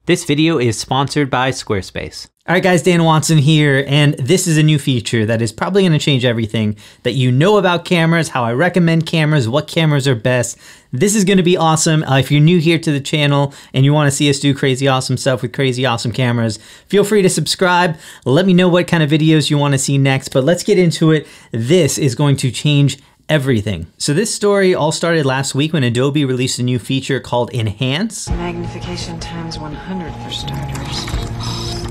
This video is sponsored by Squarespace. All right guys, Dan Watson here, and this is a new feature that is probably going to change everything that you know about cameras, how I recommend cameras, what cameras are best. This is going to be awesome. If you're new here to the channel and you want to see us do crazy awesome stuff with crazy awesome cameras, feel free to subscribe. Let me know what kind of videos you want to see next, but let's get into it. This is going to change everything. So this story all started last week when Adobe released a new feature called Enhance. Magnification times 100 for starters.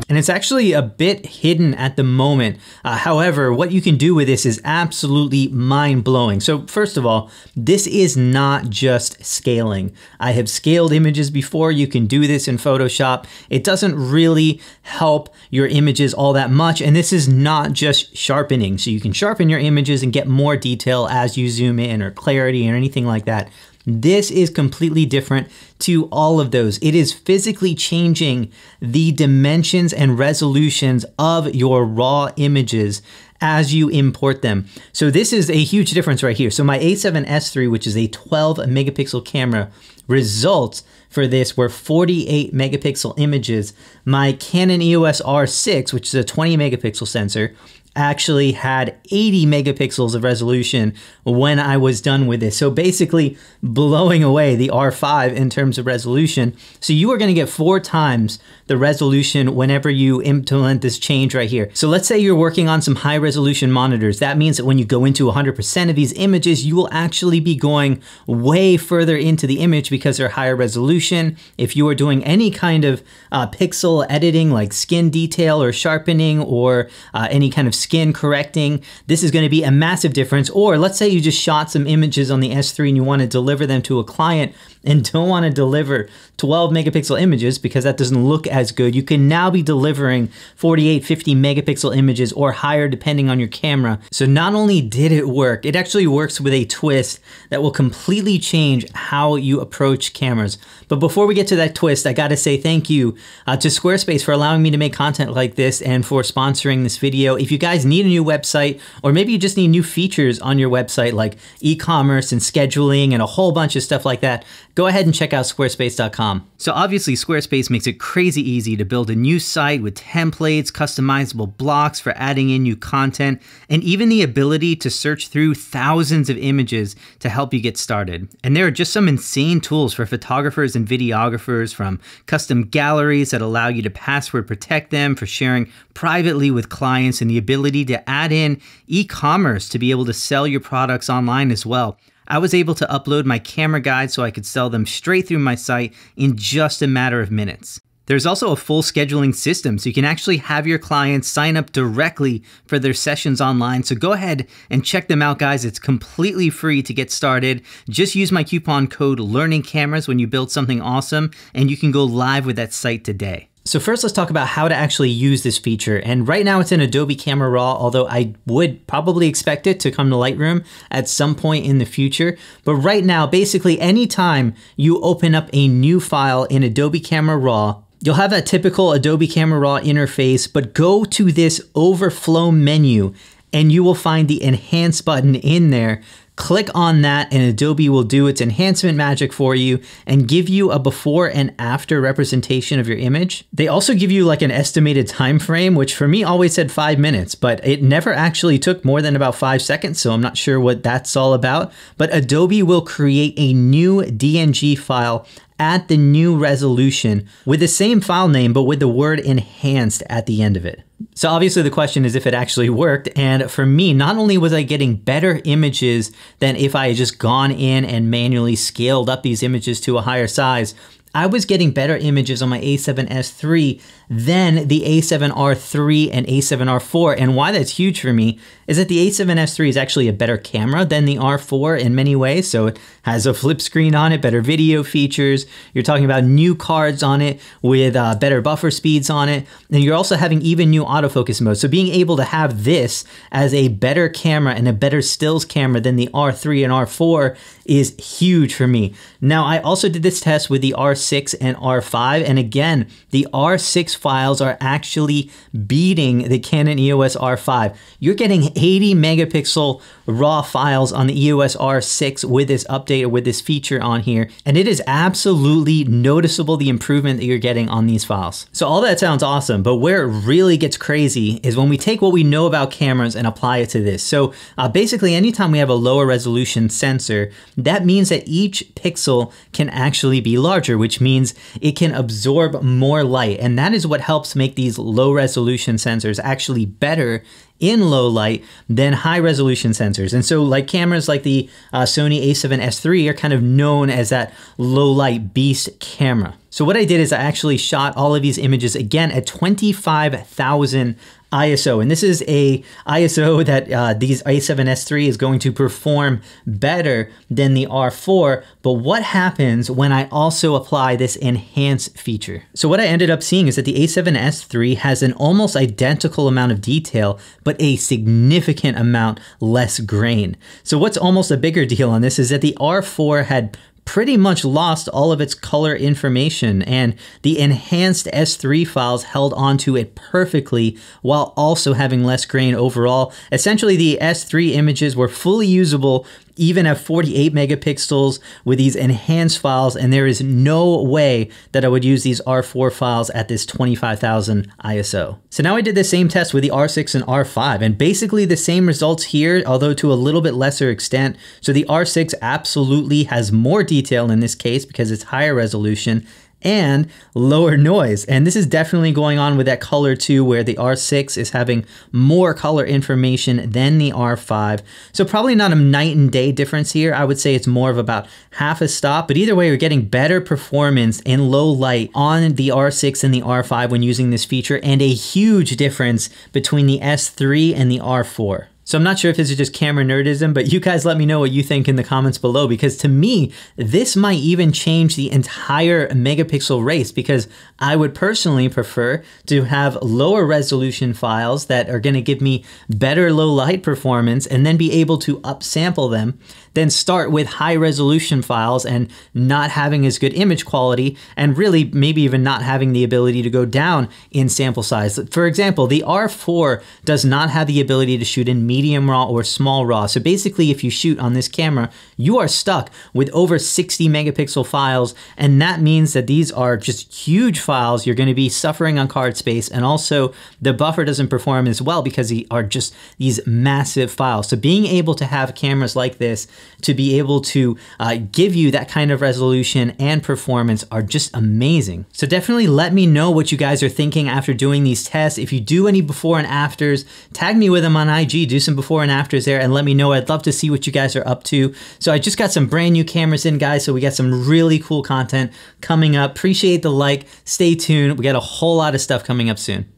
And it's actually a bit hidden at the moment. However, what you can do with this is absolutely mind-blowing. So first of all, this is not just scaling. I have scaled images before. You can do this in Photoshop. It doesn't really help your images all that much. And this is not just sharpening. So you can sharpen your images and get more detail as you zoom in, or clarity or anything like that. This is completely different to all of those. It is physically changing the dimensions and resolutions of your raw images as you import them. So this is a huge difference right here. So my A7S III, which is a 12 megapixel camera, results for this were 48 megapixel images. My Canon EOS R6, which is a 20 megapixel sensor, actually had 80 megapixels of resolution when I was done with this. So basically blowing away the R5 in terms of resolution. So you are going to get 4 times the resolution whenever you implement this change right here. So let's say you're working on some high resolution monitors. That means that when you go into 100% of these images, you will actually be going way further into the image because they're higher resolution. If you are doing any kind of pixel editing like skin detail or sharpening or any kind of skin correcting, this is going to be a massive difference. Or let's say you just shot some images on the S3 and you want to deliver them to a client and don't want to deliver 12 megapixel images because that doesn't look as good. You can now be delivering 48, 50 megapixel images or higher depending on your camera. So not only did it work, it actually works with a twist that will completely change how you approach cameras. But before we get to that twist, I got to say thank you to Squarespace for allowing me to make content like this and for sponsoring this video. If you guys need a new website, or maybe you just need new features on your website like e-commerce and scheduling and a whole bunch of stuff like that, go ahead and check out squarespace.com. So obviously Squarespace makes it crazy easy to build a new site with templates, customizable blocks for adding in new content, and even the ability to search through thousands of images to help you get started. And there are just some insane tools for photographers and videographers, from custom galleries that allow you to password protect them for sharing privately with clients, and the ability to add in e-commerce to be able to sell your products online as well. I was able to upload my camera guides so I could sell them straight through my site in just a matter of minutes. There's also a full scheduling system, so you can actually have your clients sign up directly for their sessions online. So go ahead and check them out, guys. It's completely free to get started. Just use my coupon code LearningCameras when you build something awesome, and you can go live with that site today. So first, let's talk about how to actually use this feature. And right now it's in Adobe Camera Raw, although I would probably expect it to come to Lightroom at some point in the future. But right now, basically anytime you open up a new file in Adobe Camera Raw, you'll have that typical Adobe Camera Raw interface, but go to this overflow menu and you will find the Enhance button in there. Click on that and Adobe will do its enhancement magic for you and give you a before and after representation of your image. They also give you like an estimated time frame, which for me always said 5 minutes, but it never actually took more than about 5 seconds, so I'm not sure what that's all about. But Adobe will create a new DNG file at the new resolution with the same file name, but with the word enhanced at the end of it. So obviously the question is if it actually worked. And for me, not only was I getting better images than if I had just gone in and manually scaled up these images to a higher size, I was getting better images on my A7S III than the A7R III and A7R4. And why that's huge for me is that the A7S III is actually a better camera than the R4 in many ways. So it has a flip screen on it, better video features. You're talking about new cards on it with better buffer speeds on it. And you're also having even new autofocus mode. So being able to have this as a better camera and a better stills camera than the R3 and R4 is huge for me. Now, I also did this test with the R6 R6 and R5. And again, the R6 files are actually beating the Canon EOS R5. You're getting 80 megapixel raw files on the EOS R6 with this update or with this feature on here. And it is absolutely noticeable the improvement that you're getting on these files. So all that sounds awesome, but where it really gets crazy is when we take what we know about cameras and apply it to this. So basically anytime we have a lower resolution sensor, that means that each pixel can actually be larger, which means it can absorb more light. And that is what helps make these low resolution sensors actually better in low light than high resolution sensors. And so like cameras like the Sony a7S III are kind of known as that low light beast camera. So what I did is I actually shot all of these images again at 25,000 ISO. And this is a ISO that these a7S III is going to perform better than the R4. But what happens when I also apply this enhance feature? So what I ended up seeing is that the a7S III has an almost identical amount of detail, but a significant amount less grain. So what's almost a bigger deal on this is that the R4 had pretty much lost all of its color information, and the enhanced S3 files held onto it perfectly while also having less grain overall. Essentially, the S3 images were fully usable even at 48 megapixels with these enhanced files, and there is no way that I would use these R4 files at this 25,000 ISO. So now I did the same test with the R6 and R5, and basically the same results here, although to a little bit lesser extent. So the R6 absolutely has more detail in this case because it's higher resolution and lower noise. And this is definitely going on with that color too, where the R6 is having more color information than the R5. So probably not a night and day difference here. I would say it's more of about half a stop, but either way, you're getting better performance in low light on the R6 and the R5 when using this feature, and a huge difference between the S3 and the R4. So I'm not sure if this is just camera nerdism, but you guys let me know what you think in the comments below, because to me, this might even change the entire megapixel race, because I would personally prefer to have lower resolution files that are gonna give me better low light performance and then be able to upsample them, then start with high resolution files and not having as good image quality, and really maybe even not having the ability to go down in sample size. For example, the R4 does not have the ability to shoot in medium raw or small raw. So basically, if you shoot on this camera, you are stuck with over 60 megapixel files, and that means that these are just huge files. You're gonna be suffering on card space, and also the buffer doesn't perform as well because they are just these massive files. So being able to have cameras like this to be able to give you that kind of resolution and performance are just amazing. So definitely let me know what you guys are thinking after doing these tests. If you do any before and afters, tag me with them on IG, do some before and afters there and let me know. I'd love to see what you guys are up to. So I just got some brand new cameras in, guys, so we got some really cool content coming up. Appreciate the like, stay tuned. We got a whole lot of stuff coming up soon.